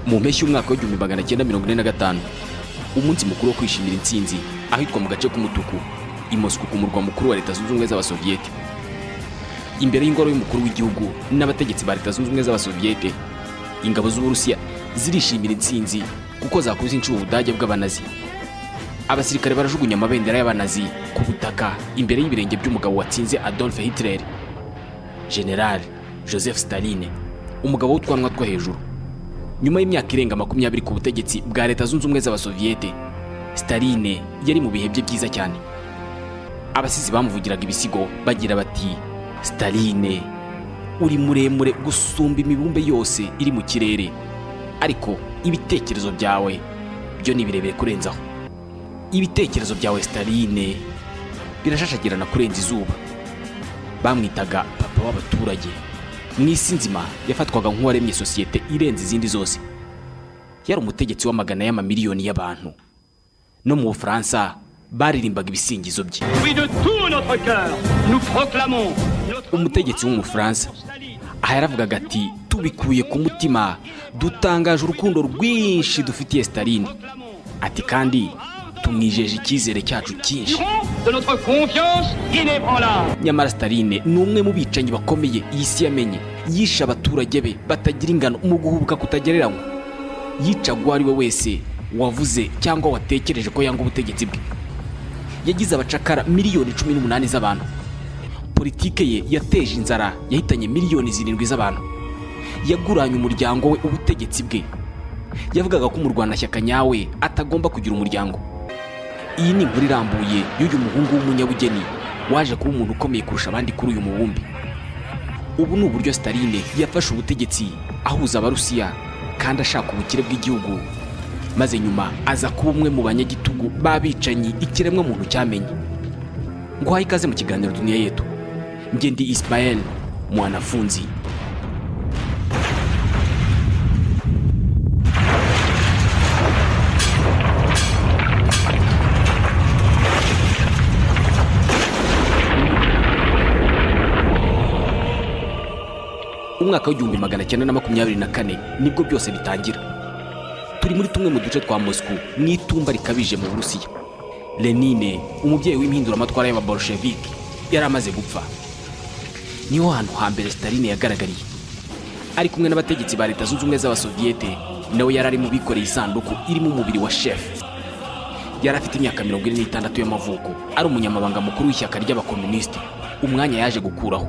mu mpeshyi y'umwaka wa 1945 umunsi mukuru wo kwishimira intsinzi ahitwa mu gace k'umutuku i Moscow ku murwa mukuru wa Leta Zunze Ubumwe z'Abasoviyete. Imbere y'ingoro y'umukuru w'igihugu n'abategetsi ba Leta Zunze Ubumwe z'Abasoviyete, ingabo z'Uburusiya zirishimira intsinzi kuko zakuze inshuro Ubudage bw'Abanazi. Abasirikare barajugunya amabendera y'Abanazi ku butaka imbere y'ibirenge by'umugabo watsinze Adolf Hitler, General Joseph Stalin, umugabo w'utwanwa two hejuru. Nyuma y'imyaka irenga 20 ku butegetsi bwa Leta Zunze Ubumwe z'Abasoviyete, Stalin yari mu bihe bye byiza cyane. Abasizi bamuvugiraga ibisigo bagira bati, Stalin uri muremure gusumba imibumbe yose iri mu kirere, ariko ibitekerezo byawe byo ni birebire kurenzaho. Ibitekerezo byawe Stalin birashashagirana kurenza izuba. Bamwitaga papa w'abaturage. Mu isi nzima yafatwaga nk'uwaremye sosiyete irenze izindi zose. Yari umutegetsi w'amagana y'amamiliyoni y'abantu. No mu Bufaransa baririmbaga ibisingizo bye. Umutegetsi w'umufaransa aha yaravugaga ati, tubikuye ku mutima dutangaje urukundo rwinshi dufitiye Stalin. Ati kandi tumwijeje icyizere cyacu cyinshi. Nyamara Stalin ni umwe mu bicanyi bakomeye iyi si yamenye. Yishe abaturage be batagira ingano mu guhubuka kutagereranywa. Yicaga uwo ari we wese wavuze cyangwa watekereje ko yanga ubutegetsi bwe. Yagize abacakara miliyoni 18 z'abantu. Politike ye yateje inzara yahitanye miliyoni 7 z'abantu. Yaguranye umuryango we ubutegetsi bwe. Yavugaga ko umurwanashyaka nyawe atagomba kugira umuryango. Iyi ni inkuru irambuye y'uyu muhungu w'umunyabugeni waje kuba umuntu ukomeye kurusha abandi kuri uyu mubumbi. Ubu ni uburyo Stalin yafashe ubutegetsi ahuza Abarusiya kandi ashaka ubukire bw'igihugu, maze nyuma aza kuba umwe mu banyagitugu babicanyi ikiremwa muntu cyamenye. Ngo ikaze mu kiganiro Dunia Yetu. Nge ndi Ismael Mwanafunzi. Umwaka wa 1924 nibwo byose bitangira. Turi muri tumwe mu duce twa Moscow mu itumba rikabije mu Burusiya. Lenin, umubyeyi w'impinduramatwara y'Ababolshevik, yari amaze gupfa. Niho hantu hambere Stalin yagaragariye. Ari kumwe n'abategetsi ba Leta Zunze Ubumwe z'Abasoviyete, nawe yari ari mu bikoreye isanduku irimo umubiri wa chef. Yari afite imyaka 46 y'amavuko, ari umunyamabanga mukuru w'ishyaka ry'abakomunisiti, umwanya yaje gukuraho.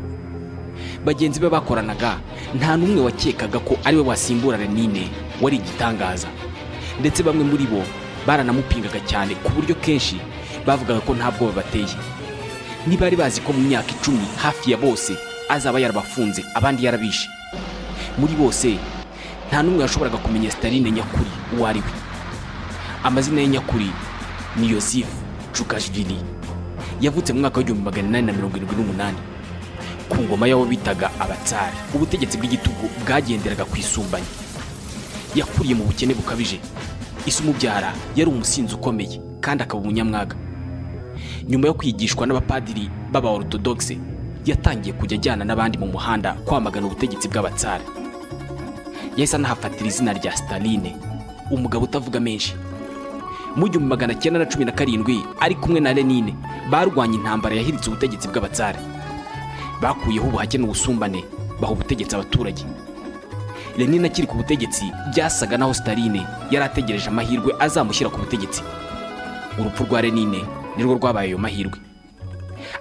Bagenzi be bakoranaga nta numwe wakekaga ko ari we wasimbura Lenin, wari igitangaza. Ndetse bamwe muri bo baranamupingaga cyane ku buryo kenshi bavugaga ko ntabwo babateye. Ntibari bazi ko mu myaka 10 hafi ya bose azaba yarabafunze, abandi yarabishe. Muri bose nta numwe yashoboraga kumenya Stalin nyakuri uwo ari we. Amazina ye nyakuri ni Yosif Chukashvili. Yavutse mu mwaka wa 1878 ku ngoma y'abo bitaga abatsari. Ubutegetsi bw'igitugu bwagenderaga ku isumbanya. Yakuriye mu bukene bukabije. Ise umubyara yari umusinzi ukomeye kandi akaba umunyamwaga. Nyuma yo kwigishwa n'abapadiri b'aba orthodoxe, yatangiye kujya ajyana n'abandi mu muhanda kwamagana ubutegetsi bw'abatsari. Yahise anahafatira izina rya Stalin, umugabo utavuga menshi. Mu 1917 ari kumwe na Lenin barwanya intambara yahiritse ubutegetsi bw'abatsari. Bakuyeho ubuhake n'ubusumbane baha ubutegetsi abaturage. Lenin akiri ku butegetsi byasaga naho Stalin yari ategereje amahirwe azamushyira ku butegetsi. Urupfu rwa Lenin nirwo rwabaye ayo mahirwe.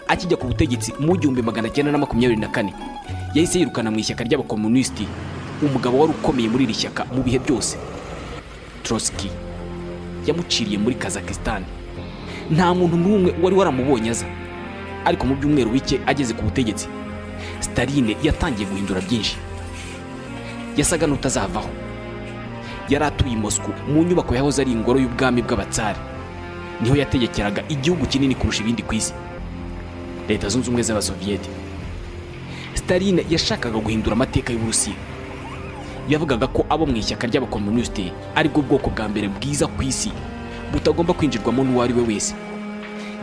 Akijya ku butegetsi mu 1924 yahise yirukana mu ishyaka ry'abakomunisiti umugabo wari ukomeye muri iri shyaka mu bihe byose, Trotsky. Yamuciriye muri Kazakhstan. Nta muntu n'umwe wari waramubonye aza. Ariko mu byumweru bike ageze ku butegetsi, Stalin yatangiye guhindura byinshi. Yasaga n'utazavaho. Yari atuye i Moscow mu nyubako yahoze ari ingoro y'ubwami bw'abatsari. Niho yategekeraga igihugu kinini kurusha ibindi ku isi, Leta Zunze Ubumwe z'Abasoviyete. Stalin yashakaga guhindura amateka y'Uburusiya. Yavugaga ko abo mu ishyaka ry'abakomunisiti ari bwo bwoko bwa mbere bwiza ku isi, butagomba kwinjirwamo n'uwo ari we wese.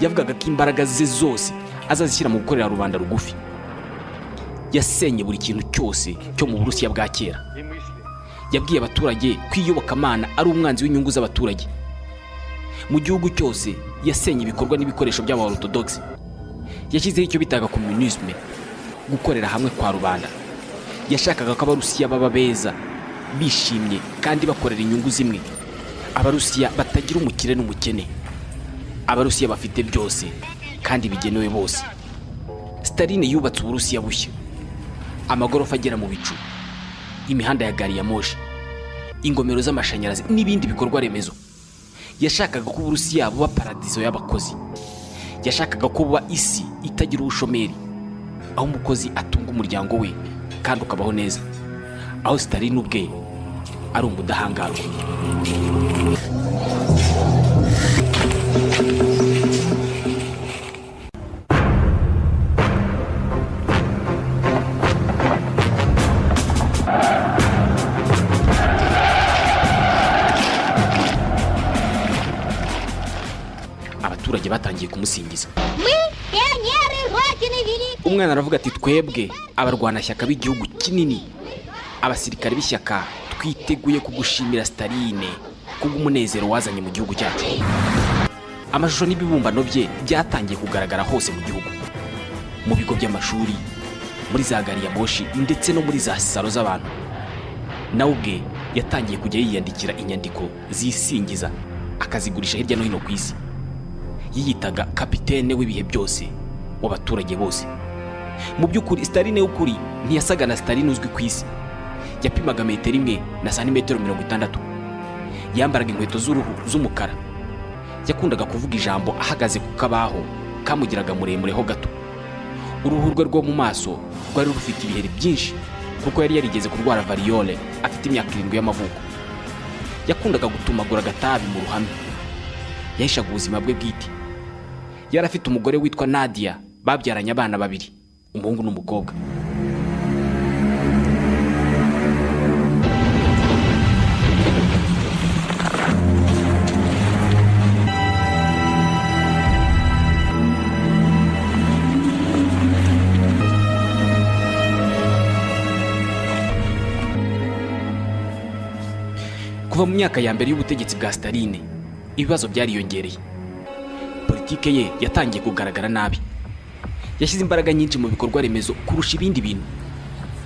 Yavugaga ko imbaraga ze zose azazishyira mu gukorera rubanda rugufi. Yasenye buri kintu cyose cyo mu Burusiya bwa kera. yabwiye abaturage ko iyobokamana ari umwanzi w'inyungu z'abaturage. Mu gihugu cyose yasenye ibikorwa n'ibikoresho by'abaorthodox. Yashyizeho icyo bitaga communisme, gukorera hamwe kwa rubanda. Yashakaga ko abarusiya baba beza, bishimye kandi bakorera inyungu zimwe. Abarusiya batagira umukire n'umukene. Abarusiya bafite byose kandi bigenewe bose. Stalin yubatse Uburusiya bushya, amagorofa agera mu bicu, imihanda ya gari ya moshi, ingomero z'amashanyarazi n'ibindi bikorwa remezo. Yashakaga ko Uburusiya buba paradizo y'abakozi. Yashakaga ko buba isi itagira ubushomeri, aho umukozi atunga umuryango we kandi ukabaho neza, aho Stalin ubwe ari umudahangarwa. Abaturage batangiye kumusingiza. Umwana aravuga ati, twebwe abarwanashyaka b'igihugu kinini, abasirikare b'ishyaka, twiteguye kugushimira Stalin kubw'umunezero wazanye mu gihugu cyacu. Amashusho n'ibibumbano bye byatangiye kugaragara hose mu gihugu, mu bigo by'amashuri, muri za gari ya moshi ndetse no muri za salo z'abantu. Nawe ubwe yatangiye kujya yiyandikira inyandiko zisingiza, akazigurisha hirya no hino ku isi. Yiyitaga kapitene w'ibihe byose w'abaturage bose. Mu by'ukuri Stalin w'ukuri ntiyasaga na Stalin uzwi ku isi. Yapimaga metero 1 na santimetero 60. Yambaraga inkweto z'uruhu z'umukara. Yakundaga kuvuga ijambo ahagaze ku kabaho kamugiraga muremure ho gato. Uruhu rwe rwo mu maso rwari rufite ibiheri byinshi kuko yari yarigeze kurwara variole afite imyaka 7 y'amavuko. Yakundaga gutumagura agatabi mu ruhame. Yahishaga ubuzima bwe bwite. Yari afite umugore witwa Nadia, babyaranye abana 2, umuhungu n'umukobwa. Kuva mu myaka ya mbere y'ubutegetsi bwa Stalin, ibibazo byariyongereye. Politike ye yatangiye kugaragara nabi. Yashyize imbaraga nyinshi mu bikorwa remezo kurusha ibindi bintu.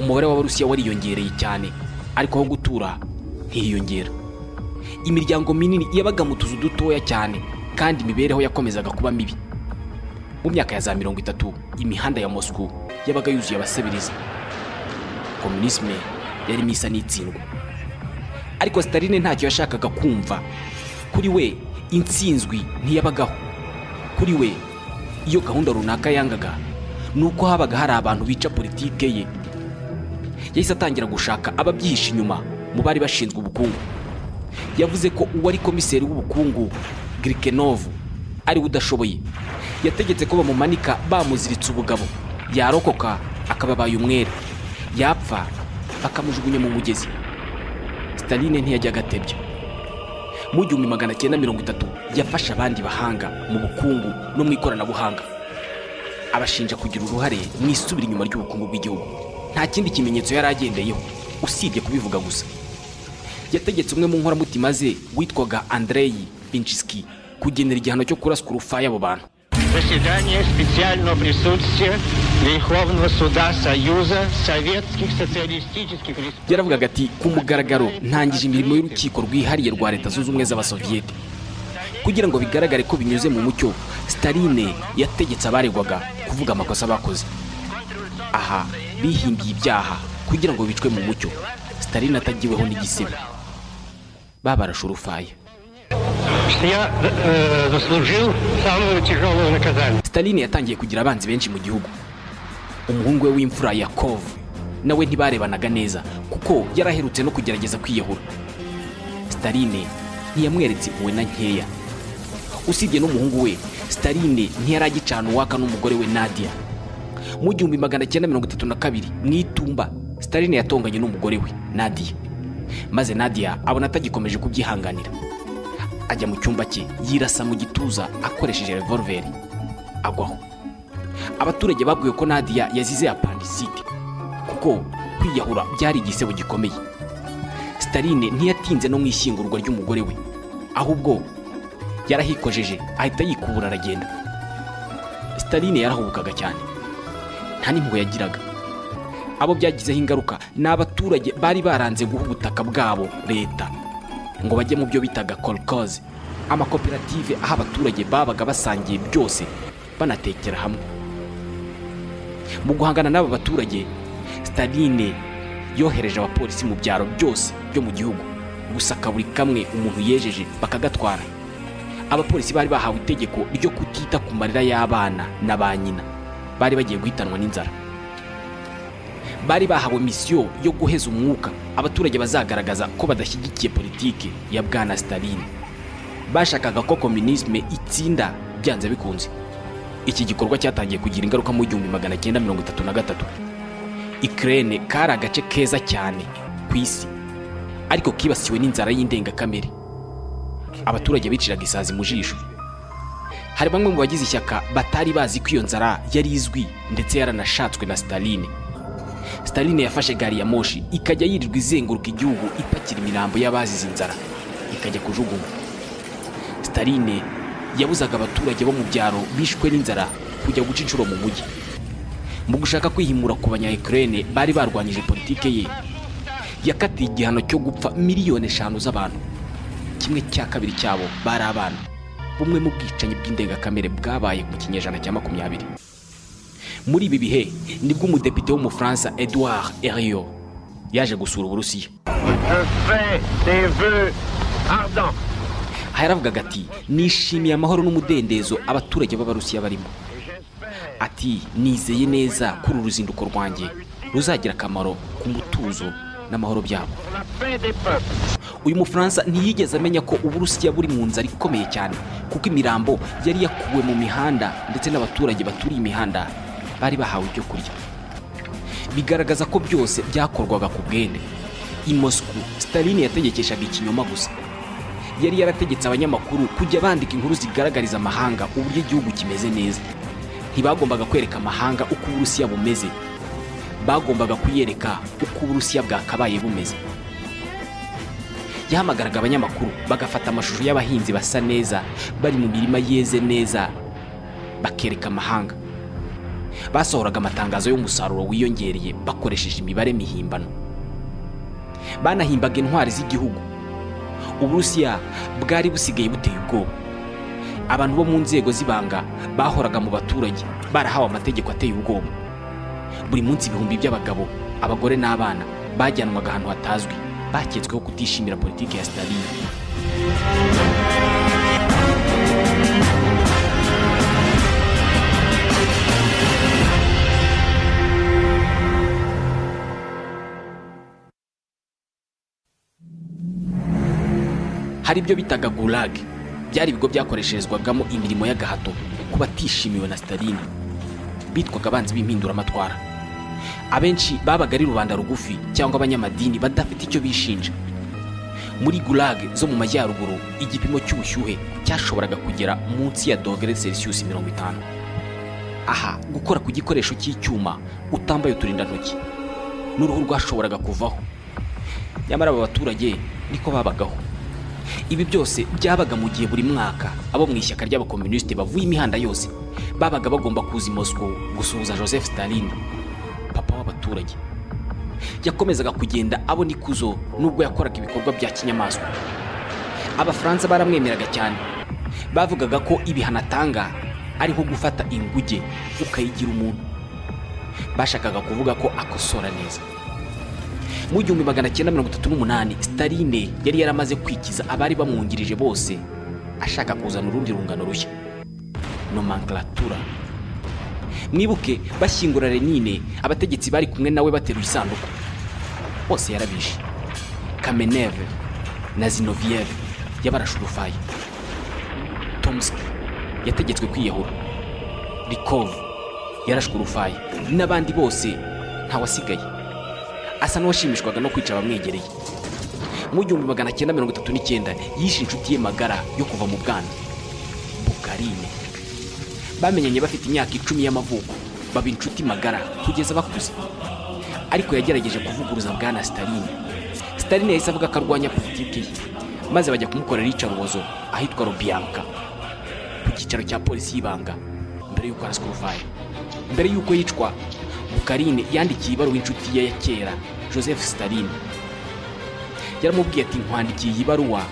Umubare w'Abarusiya wariyongereye cyane, ariko aho gutura ntiyiyongera. Imiryango minini yabaga mu tuzu dutoya cyane, kandi imibereho yakomezaga kuba mibi. Mu myaka ya za 30, imihanda ya Moscow yabaga yuzuye abasabiriza. Komunisme yari misa n'itsindwa. Ariko Stalin ntacyo yashakaga kumva. Kuri we intsinzwi ntiyabagaho. Kuri we iyo gahunda runaka yangaga nuko habaga hari abantu bica politike ye. Yahise atangira gushaka ababyihisha inyuma mu bari bashinzwe ubukungu. Yavuze ko uwari komiseri w'ubukungu Grikenov ari udashoboye. Yategetse ko bamumanika bamuziritse ubugabo, yarokoka akababaye umwere, yapfa bakamujugunya mu mugezi. Stalin ntiyajyaga atebya. Mu 1930 yafashe abandi bahanga mu bukungu no mu ikoranabuhanga, abashinja kugira uruhare mu isubira inyuma ry'ubukungu bw'igihugu. Nta kindi kimenyetso yari agendeyeho usibye kubivuga gusa. Yategetse umwe mu nkoramutima ze witwaga Andrei Pinchsky kugenera igihano cyo kuraswa urufaya abo bantu. Заседание специального присутствия Верховного суда Союза Советских Социалистических Республик. Yaravugaga ati, ku mugaragaro ntangije imirimo y'urukiko rwihariye rwa Leta Zunze Ubumwe z'Abasoviyeti. Kugira ngo bigaragare ko binyuze mu mucyo, Stalin yategetse abaregwaga kuvuga amakosa bakoze. Aha bihimbiye ibyaha kugira ngo bicwe mu mucyo. Stalin atagiweho n'igisebe. Babarashe urufaya. Stalin yatangiye kugira abanzi benshi mu gihugu. Umuhungu we w'imfura Yakov nawe ntibarebanaga neza kuko yaraherutse no kugerageza kwiyahura. Stalin ntiyamweretse impuhwe na nkeya. Usibye n'umuhungu we, Stalin ntiyaragicana uwaka n'umugore we Nadia. Mu 1932 mu itumba, Stalin yatonganye n'umugore we Nadia, maze Nadia abona atagikomeje kubyihanganira. Ajya mu cyumba cye yirasa mu gituza akoresheje revolver, agwaho. Abaturage babwiwe ko Nadia yazize appendicite kuko kwiyahura byari igisebo gikomeye. Staline ntiyatinze no mu ishyingurwa ry'umugore we, ahubwo yarahikojeje ahita yikubura aragenda. Staline yarahubukaga cyane, nta n'impuhwe yagiraga. Abo byagizeho ingaruka ni abaturage bari baranze guha ubutaka bwabo leta ngo bajye mu byo bitaga kolkhoze, amakoperative aho abaturage babaga basangiye byose banatekera hamwe. Mu guhangana n'aba baturage, Staline yohereje abapolisi mu byaro byose byo mu gihugu gusaka buri kamwe umuntu yejeje bakagatwara. Abapolisi bari bahawe itegeko ryo kutita ku marira y'abana na ba nyina bari bagiye guhitanwa n'inzara. Bari bahawe misiyo yo guheza umwuka abaturage bazagaragaza ko badashyigikiye politiki ya bwana Staline. Bashakaga ko komunisme itsinda byanze bikunze. Iki gikorwa cyatangiye kugira ingaruka mu 1933. Ukraine kari agace keza cyane ku isi, ariko kibasiwe n'inzara y'indengakamere. Abaturage biciraga isazi mu jisho. Hari bamwe mu bagize ishyaka batari bazi ko iyo nzara yari izwi ndetse yaranashatswe na Staline. Staline yafashe gari ya moshi ikajya yirirwa izenguruka igihugu ipakira imirambo y'abazize inzara ikajya kujugunywa. Staline yabuzaga abaturage bo mu byaro bishwe n'inzara kujya guca inshuro mu mujyi. Mu gushaka kwihimura ku banya-Ukraine bari barwanyije politike ye, yakatiye igihano cyo gupfa miliyoni 5 z'abantu. 1/2 cyabo bari abana, bumwe mu bwicanyi bw'indengakamere bwabaye mu kinyejana cya 20. Muri ibi bihe nibwo umudepite w'umufaransa Edouard Herriot yaje gusura Uburusiya. Haravugaga ati, nishimiye amahoro n'umudendezo abaturage b'Abarusiya barimo. Ati, nizeye neza kuri uruzinduko rwanjye ruzagira akamaro ku mutuzo n'amahoro byabo. Uyu mufaransa ntiyigeze amenya ko Uburusiya buri mu nzara ikomeye cyane, kuko imirambo yari yakuwe mu mihanda ndetse n'abaturage baturiye imihanda bari bahawe ibyo kurya. Bigaragaza ko byose byakorwaga ku bwende. I Moscow, Staline yategekeshaga ikinyoma gusa. Yari yarategetse abanyamakuru kujya bandika inkuru zigaragariza amahanga uburyo igihugu kimeze neza. Ntibagombaga kwereka amahanga uko Uburusiya bumeze, bagombaga kuyereka uko Uburusiya bwakabaye bumeze. Yahamagaraga abanyamakuru bagafata amashusho y'abahinzi basa neza bari mu mirima yeze neza bakereka amahanga. Basohoraga amatangazo y'umusaruro wiyongereye bakoresheje imibare mihimbano. Banahimbaga intwari z'igihugu. Uburusiya bwari busigaye buteye ubwoba. Abantu bo mu nzego z'ibanga bahoraga mu baturage barahawe amategeko ateye ubwoba. Buri munsi ibihumbi by'abagabo, abagore n'abana bajyanwaga ahantu hatazwi, baketsweho kutishimira politiki ya Staline. Hari ibyo bitaga gulag, byari ibigo byakoresherezwagamo imirimo y'agahato ku batishimiwe na Staline. Bitwaga abanzi b'impinduramatwara. Abenshi babaga ari rubanda rugufi cyangwa abanyamadini badafite icyo bishinja. Muri gulag zo mu majyaruguru, igipimo cy'ubushyuhe cyashoboraga kugera munsi ya °C50. Aha, gukora ku gikoresho cy'icyuma utambaye uturindantoki n'uruhu rwashoboraga kuvaho. Nyamara aba baturage niko babagaho. Ibi byose byabaga mu gihe buri mwaka abo mu ishyaka ry'abakomunisite bavuye imihanda yose babaga bagomba kuza i Moscow gusuhuza Joseph Staline, papa w'abaturage. Yakomezaga kugenda abona ikuzo nubwo yakoraga ibikorwa bya kinyamaswa. Abafaransa baramwemeraga cyane. Bavugaga ko ibihano atanga ari nko gufata inguge ukayigira umuntu. Bashakaga kuvuga ko akosora neza. Mu 1938 Staline yari yaramaze kwikiza abari bamwungirije bose, ashaka kuzana urundi rungano rushya, nomenclatura. Mwibuke bashyingura Lenine, abategetsi bari kumwe nawe bateruye isanduku bose yarabishe. Kamenev na Zinoviev yabarashurufaye. Tomsk yategetswe kwiyahura. Rykov yarashkurufaye, n'abandi bose ntawasigaye. Asa n'uwashimishwaga no kwica abamwegereye. Mu 1939 yishe inshuti ye magara yo kuva mu bwana, Bukharine. Bamenyanye bafite imyaka 10 y'amavuko, baba inshuti magara kugeza bakuze. Ariko yagerageje kuvuguruza bwana Staline. Stalin yahise avuga ko arwanya politiki ye, maze bajya kumukorera iyicarubozo ahitwa Lubyanka ku cyicaro cya polisi y'ibanga mbere y'uko araswa urufaya. Mbere y'uko yicwa, Bukharin yandikiye ibaruwa inshuti ye ya kera Joseph Stalin. Yaramubwiye ati, nkwandikiye iyi baruwa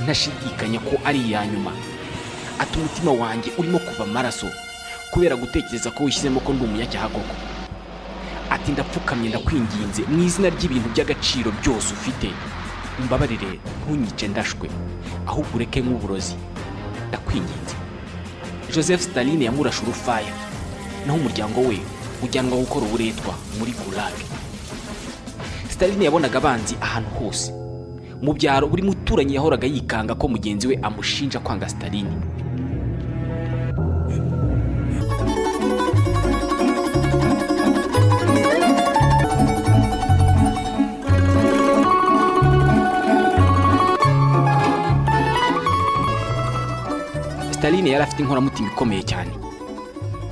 ntashidikanya ko ari iya nyuma. Ati, umutima wanjye urimo kuva amaraso kubera gutekereza ko wishyizemo ko ndi umunyacyaha koko. Ati, ndapfukamye ndakwinginze mu izina ry'ibintu by'agaciro byose ufite, umbabarire ntunyice ndashwe, ahubwo ureke nk'uburozi, ndakwinginze. Joseph Stalin yamurashe urufaya, naho umuryango we ujyanwa gukora uburetwa muri Gulag. Stalin yabonaga abanzi ahantu hose. Mu byaro buri muturanyi yahoraga yikanga ko mugenzi we amushinja kwanga Stalin. Stalin yari afite inkoramutima ikomeye cyane,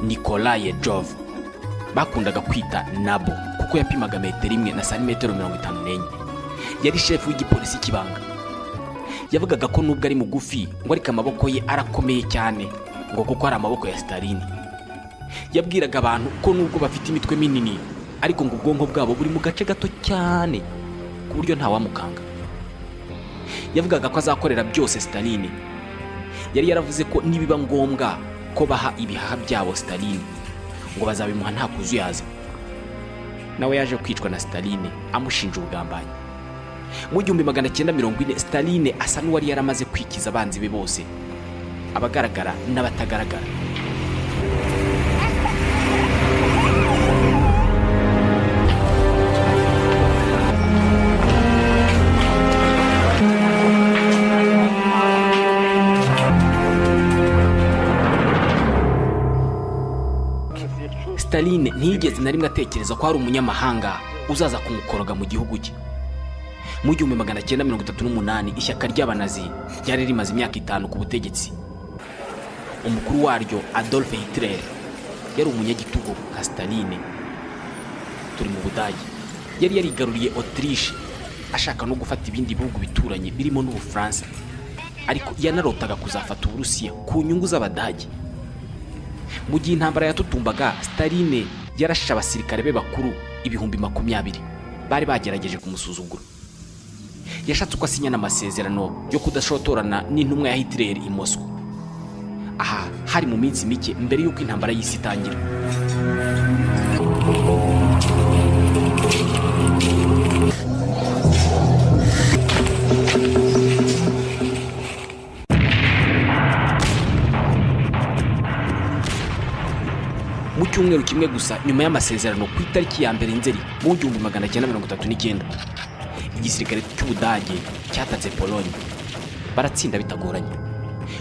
Nikolai Jov, bakundaga kwita Nabo kuko yapimaga metero imwe na santimetero 54. Yari shefu w'igipolisi kibanga. Yavugaga ko nubwo ari mugufi ngo ariko amaboko ye arakomeye cyane, ngo kuko ari amaboko ya Stalin. Yabwiraga abantu ko nubwo bafite imitwe minini ariko ngo ubwonko bwabo buri mu gace gato cyane ku buryo ntawamukanga. Yavugaga ko azakorera byose Stalin. Yari yaravuze ko nibiba ngombwa ko baha ibihaha byabo Stalin ngo bazabimuha nta kuzuyaza. Nawe yaje kwicwa na Stalin amushinja ubugambanyi. Mu 1940 Stalin asa n'uwari yaramaze kwikiza abanzi be bose, abagaragara n'abatagaragara. Stalin ntiyigeze na rimwe atekereza ko hari umunyamahanga uzaza kumukoroga mu gihugu cye. Mu 1938 ishyaka ry'abanazi ryari rimaze imyaka 5 ku butegetsi. Umukuru waryo Adolf Hitler yari umunyagitugu nka Stalin. Turi mu Budage, yari yarigaruriye Autriche ashaka no gufata ibindi bihugu bituranye birimo n'Ubufaransa, ariko yanarotaga kuzafata Uburusiya ku nyungu z'Abadage. Mu gihe intambara yatutumbaga, Stalin yarashe abasirikare be bakuru 20,000 bari bagerageje kumusuzugura. Yashatse uko asinya n'amasezerano yo kudashotorana n'intumwa ya Hitler i Moscow. Aha hari mu minsi mike mbere y'uko intambara y'isi itangira. Mu cyumweru kimwe gusa nyuma y'amasezerano ku itariki ya mbere Nzeri mu 1939, igisirikare cy'Ubudage cyatatse Pologne, baratsinda bitagoranye.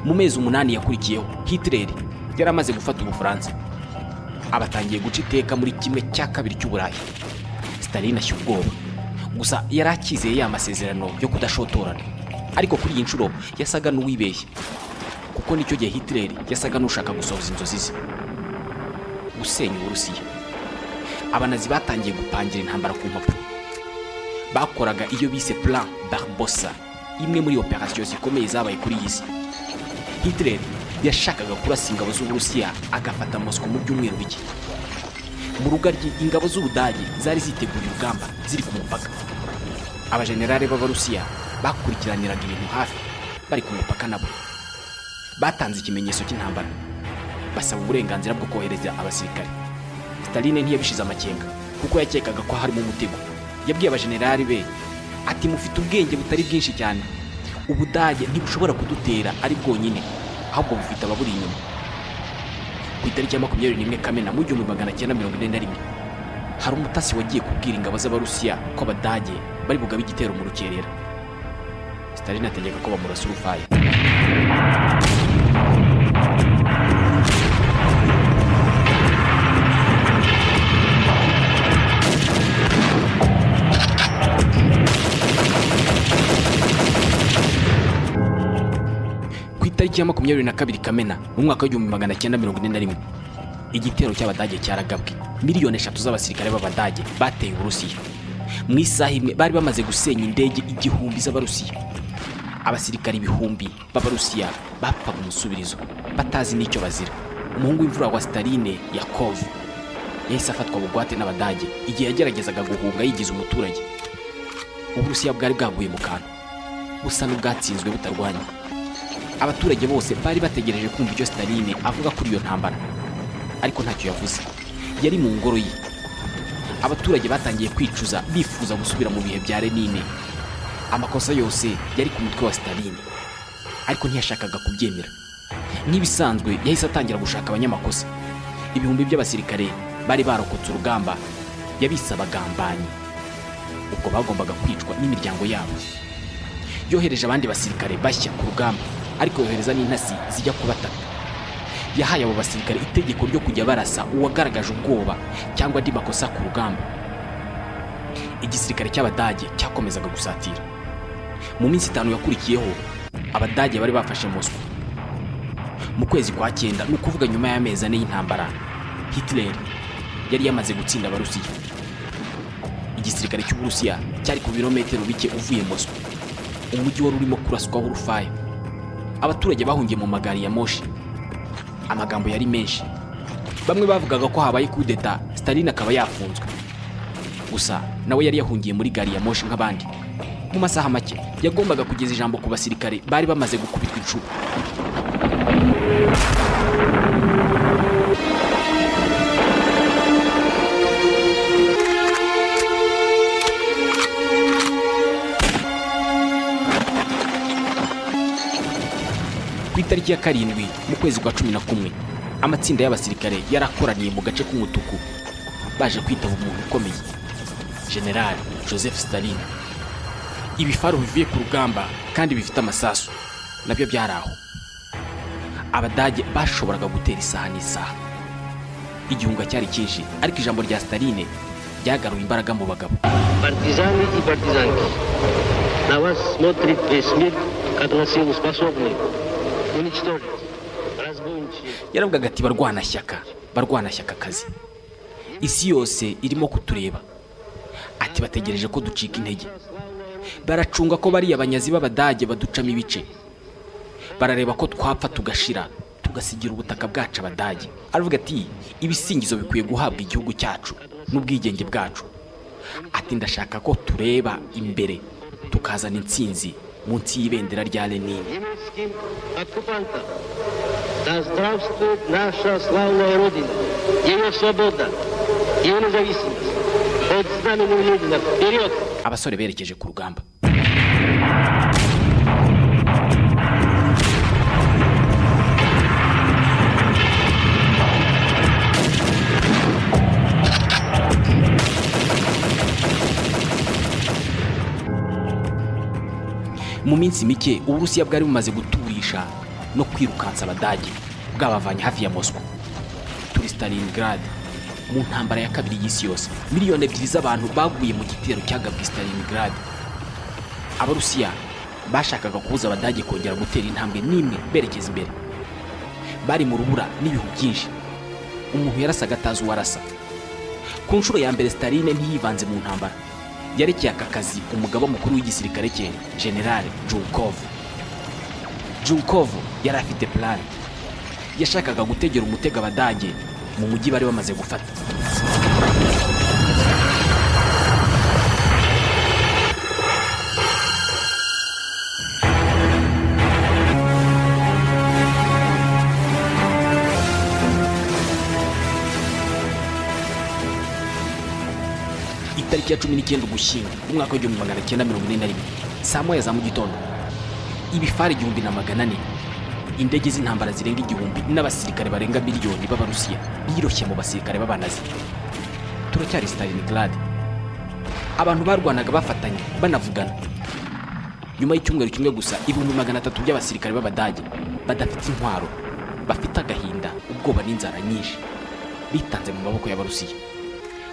Mu mezi 8 yakurikiyeho, Hitler yari amaze gufata Ubufaransa, abatangiye guca iteka muri kimwe cya kabiri cy'Uburayi. Stalin ashya ubwoba, gusa yari akizeye ya masezerano yo kudashotorana, ariko kuri iyi nshuro yasaga n'uwibeshye, kuko nicyo gihe Hitler yasaga n'ushaka gusohoza inzozi ze, gusenya Uburusiya. Abanazi batangiye gupangira intambara ku mpapuro. Bakoraga iyo bise Plan Barbarossa, imwe muri operasiyo zikomeye zabaye kuri iyi si. Hitler yashakaga kurasa ingabo z'Uburusiya agafata Moscow mu byumweru bike. Mu rugaryi ingabo z'Ubudage zari ziteguye urugamba ziri ku mupaka. Abajenerali b'Abarusiya bakurikiraniraga ibintu hafi bari ku mupaka nabo. Batanze ikimenyetso cy'intambara, basaba uburenganzira bwo kohereza abasirikare. Stalin ntiyabishize amakenga kuko yakekaga ko harimo umutego. Yabwiye abajenerali be ati, mufite ubwenge butari bwinshi cyane, Ubudage ntibushobora kudutera ari bwonyine, ahubwo bufite ababuri inyuma. Ku itariki ya 21 Kamena mu 1941 hari umutasi wagiye kubwira ingabo z'Abarusiya ko Abadage bari bugabe igitero mu rukerera. Stalin ategeka ko bamurasa urufaya. Tariki ya 22 Kamena mu mwaka wa 1941 igitero cy'Abadage cyaragabwe. Miliyoni 3 z'abasirikare b'Abadage bateye Uburusiya. mu isaha imwe bari bamaze gusenya indege igihumbi z'abarusiya. Abasirikari ibihumbi b'abarusiya bapfaga umusubirizo batazi n'icyo bazira. Umuhungu w'imvura wa Staline, Yakov, yahise afatwa bugwate n'Abadage igihe yageragezaga guhunga yigize umuturage. Uburusiya bwari bwaguye mu kantu, busa n'ubwatsinzwe butarwanya. Abaturage bose bari bategereje kumva icyo Staline avuga kuri iyo ntambara, ariko ntacyo yavuze. Yari mu ngoro ye. Abaturage batangiye kwicuza, bifuza gusubira mu bihe bya Lenine. Amakosa yose yari ku mutwe wa Staline, ariko ntiyashakaga kubyemera. Nk'ibisanzwe yahise atangira gushaka abanyamakosa. Ibihumbi by'abasirikare bari barokotse urugamba yabise abagambanyi, ubwo bagombaga kwicwa n'imiryango yabo. Yohereje abandi basirikare bashya ku rugamba, ariko yohereza n'intasi zijya kubataka. Yahaye abo basirikare itegeko ryo kujya barasa uwagaragaje ubwoba cyangwa andi makosa ku rugamba. Igisirikare cy'Abadage cyakomezaga gusatira. Mu minsi 5 yakurikiyeho, Abadage bari bafashe Moscow. Mu kwezi kwa 9, ni ukuvuga nyuma y'amezi 4 y'intambara, Hitler yari yamaze gutsinda Abarusiya. Igisirikare cy'Uburusiya cyari ku birometero bike uvuye Moscow, umujyi wari urimo kuraswaho urufaya. Abaturage bahungiye mu magari ya moshi. Amagambo yari menshi. Bamwe bavugaga ko habaye kudeta, Staline akaba yafunzwe. Gusa nawe yari yahungiye muri gari ya moshi nk'abandi. Mu masaha make yagombaga kugeza ijambo ku basirikare bari bamaze gukubitwa inshuro. Ku itariki ya 7 mu kwezi kwa 11, amatsinda y'abasirikare yarakoraniye mu gace k'umutuku baje kwitaba umuntu ukomeye, General Joseph Stalin. Ibifaru bivuye ku rugamba kandi bifite amasasu nabyo byari aho. Abadage bashoboraga gutera isaha n'isaha. Igihunga cyari cyinshi, ariko ijambo rya Staline ryagaruye imbaraga mu bagabo. Партизаны и партизанки, на вас смотрит весь мир, как на силу способны уничтожить разбойничьи. Yaravugaga ati barwanashyaka kazi. Isi yose irimo kutureba. Ati bategereje ko ducika intege. Baracunga ko bari abanyazi b'Abadage baducamo ibice. Barareba ko twapfa tugashira, tugasigira ubutaka bwacu Abadage. Aravuga ati ibisingizo bikwiye guhabwa igihugu cyacu n'ubwigenge bwacu. Ati ndashaka ko tureba imbere tukazana intsinzi munsi y'ibendera rya Lenin. Немецким оккупантам. Да здравствует наша славная Родина, ее свобода, ее независимость. Под знаменем Ленина вперед! Abasore berekeje ku rugamba. Mu minsi mike Uburusiya bwari bumaze guturisha no kwirukansa Abadage, bwabavanye hafi ya Moscow. Turi Stalingrad mu ntambara ya kabiri y'isi yose. Miliyoni 2 z'abantu baguye mu gitero cyagabwe Stalingrad. Abarusiya bashakaga kubuza Abadage kongera gutera intambwe n'imwe berekeza imbere. Bari mu rubura n'ibihu byinshi. Umuntu yarasaga atazi uwarasa. Ku nshuro ya mbere Staline ntiyivanze mu ntambara. Yarekeye aka kazi umugaba mukuru w'igisirikare cye, General Zhukov. Zhukov yari afite plan. Yashakaga gutegera umutego Abadage mu mujyi bari bamaze gufata. Itariki ya 19 Ugushyingo umwaka wa 1941, saa moya za mu gitondo, ibifari 1400, indege z'intambara zirenga 1000 n'abasirikare barenga miliyoni b'Abarusiya biroshye mu basirikare b'Abanazi. Turacyari Stalingrad. Abantu barwanaga bafatanye banavugana. Nyuma y'icyumweru kimwe gusa, 300 by'abasirikare b'Abadage badafite intwaro, bafite agahinda, ubwoba n'inzara nyinshi, bitanze mu maboko y'Abarusiya.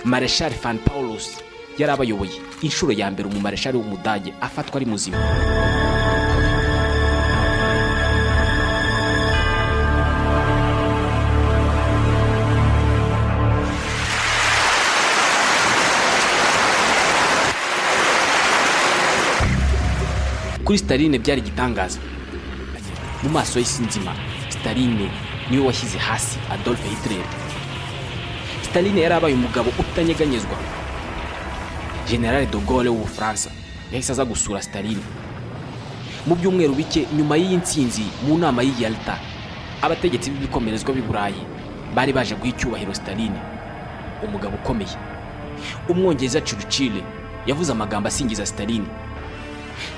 Marshal van Paulus yari abayoboye. Inshuro ya mbere umumarshal w'Umudage afatwa ari muzima. Kuri Staline byari igitangaza. Mu maso y'isi nzima, Staline niwe washyize hasi Adolf Hitler. Staline yari abaye umugabo utanyeganyezwa. General de Gaulle w'Ubufaransa yahise aza gusura Staline. Mu byumweru bike nyuma y'iyi ntsinzi mu nama y'i Yalta, abategetsi b'ibikomerezwa b'i Burayi bari baje guha icyubahiro Staline, umugabo ukomeye. Umwongereza Churchill yavuze amagambo asingiza Staline.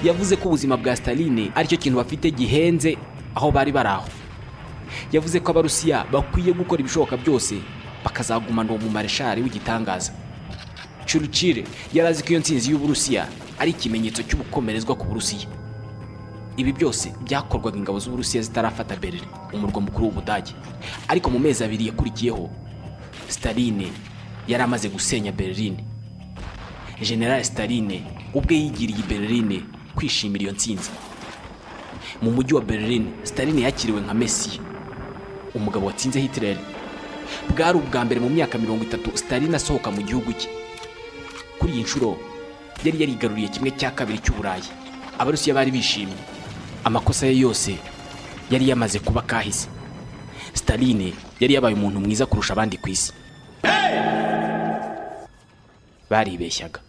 Yavuze ko ubuzima bwa Staline aricyo kintu bafite gihenze aho bari baraho. Yavuze ko Abarusiya bakwiye gukora ibishoboka byose bakazagumana uwo mu marshal w'igitangaza. Churchill yarazi ko iyo ntsinzi y'Uburusiya ari ikimenyetso cy'ubukomerezwa ku Burusiya. Ibi byose byakorwaga ingabo z'Uburusiya zitarafata Berlin, umurwa mukuru w'Ubudage. Ariko mu mezi abiri yakurikiyeho, Staline yari amaze gusenya Berlin. General Staline ubwe yigiriye Berlin kwishimira iyo ntsinzi. Mu mujyi wa Berlin, Staline yakiriwe nka Messi, umugabo watsinze Hitler. Bwari ubwa mbere mu myaka 30 Staline asohoka mu gihugu cye. Kuri iyi nshuro yari yarigaruriye kimwe cya kabiri cy'Uburayi. Abarusiya bari bishimye. Amakosa ye yose yari yamaze kuba kahise. Staline yari yabaye umuntu mwiza kurusha abandi ku isi. Baribeshyaga.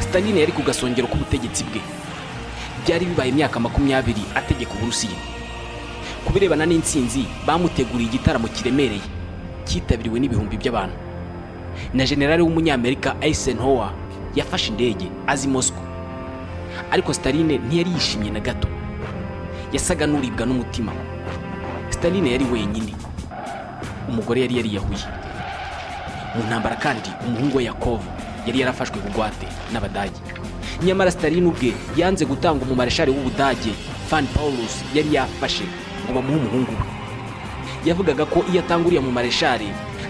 Staline yari ku gasongero k'ubutegetsi bwe. Byari bibaye imyaka 20 ategeka Uburusiya. Kubirebana n'intsinzi, bamuteguriye igitaramo kiremereye cyitabiriwe n'ibihumbi by'abantu. Na general w'umunyamerika Eisenhower yafashe indege azi Moscow. Ariko Staline ntiyari yishimye na gato. Yasaga n'uribwa n'umutima. Staline yari wenyine. Umugore yari yariyahuye. Mu ntambara kandi umuhungu we Yakov yari yarafashwe bugwate n'Abadage. Nyamara Staline ubwe yanze gutanga mu marshal w'Ubudage Van Paulus yari yafashe ngo bamuhe umuhungu we. Yavugaga ko iyo atanguriye mu marshal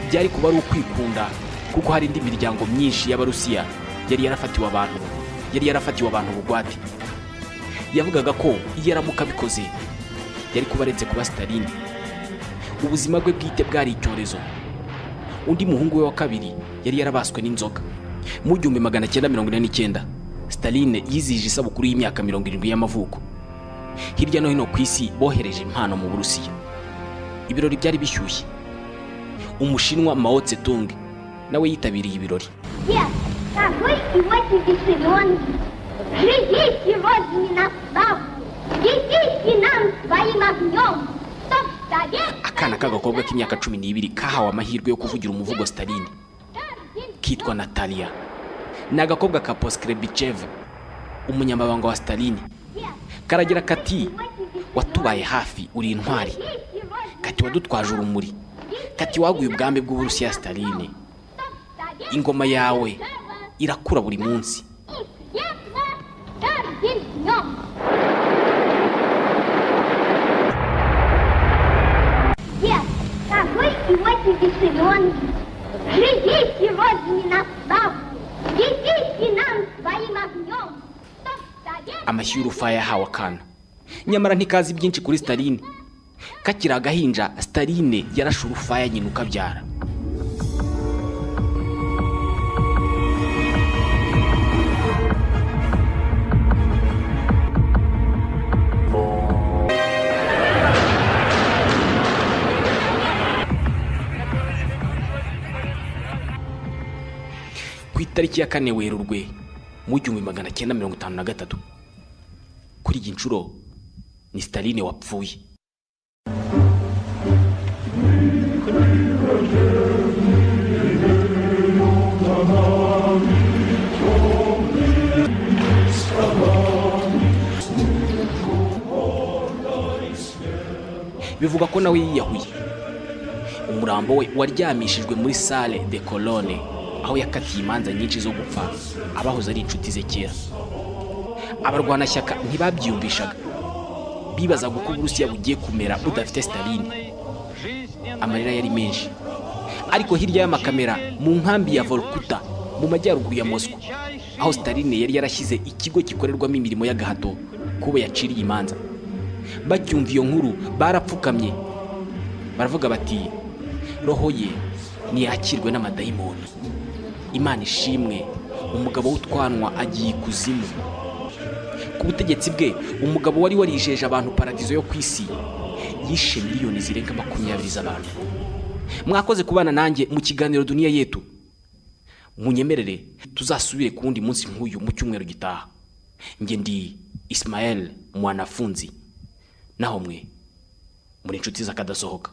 byari kuba ari ukwikunda, kuko hari indi miryango myinshi y'Abarusiya yari yarafatiwe abantu bugwate. Yavugaga ko iyo aramuka bikoze yari kuba aretse kuba Staline. Ubuzima bwe bwite bwari icyorezo. Undi muhungu we wa kabiri yari yarabaswe n'inzoga. Mu 1949 Staline yizihije isabukuru y'imyaka 70 y'amavuko. Hirya no hino ku isi bohereje impano mu Burusiya. Ibirori byari bishyushye. Umushinwa Mao Tse-tung nawe yitabiriye ibirori. Akana k'agakobwa k'imyaka 12 kahawe amahirwe yo kuvugira umuvugo Staline. Kitwa Natalia. Ni agakobwa ka Poskrebichev, umunyamabanga wa Staline. Karagira kati, watubaye hafi uri intwari. Kati wadutwaje urumuri. Kati waguye ubwambe bw'Uburusiya Staline. Ingoma yawe irakura buri munsi. Amashyi y'urufaya yahawe akana. Nyamara ntikazi byinshi kuri Staline. Kakiri agahinja, Staline yarashe urufaya nyina ukabyara. Ku itariki ya 4 Werurwe mu 1953, kuri iyi nshuro ni Staline wapfuye. Bivuga ko nawe yiyahuye. Umurambo we waryamishijwe muri salle de colonne, aho yakatiye imanza nyinshi zo gupfa abahoze ari inshuti ze kera. Abarwanashyaka ntibabyiyumvishaga. Bibazaga uko Uburusiya bugiye kumera budafite Staline. Amarira yari menshi. Ariko hirya y'amakamera mu nkambi ya Vorkuta mu majyaruguru ya Moscow, aho Staline yari yarashyize ikigo gikorerwamo imirimo y'agahato kubo yaciriye imanza. Bacyumva iyo nkuru barapfukamye baravuga bati roho ye niyakirwe n'amadayimoni. Imana ishimwe, umugabo w'utwanwa agiye ikuzimu. Ku butegetsi bwe umugabo wari warijeje abantu paradizo yo ku isi yishe miliyoni zirenga 20 z'abantu. Mwakoze kubana nanjye mu kiganiro Dunia Yetu. Munyemerere tuzasubire ku wundi munsi nk'uyu mu cyumweru gitaha. Nge ndi Ismael Mwanafunzi, naho mwe muri inshuti z'akadasohoka.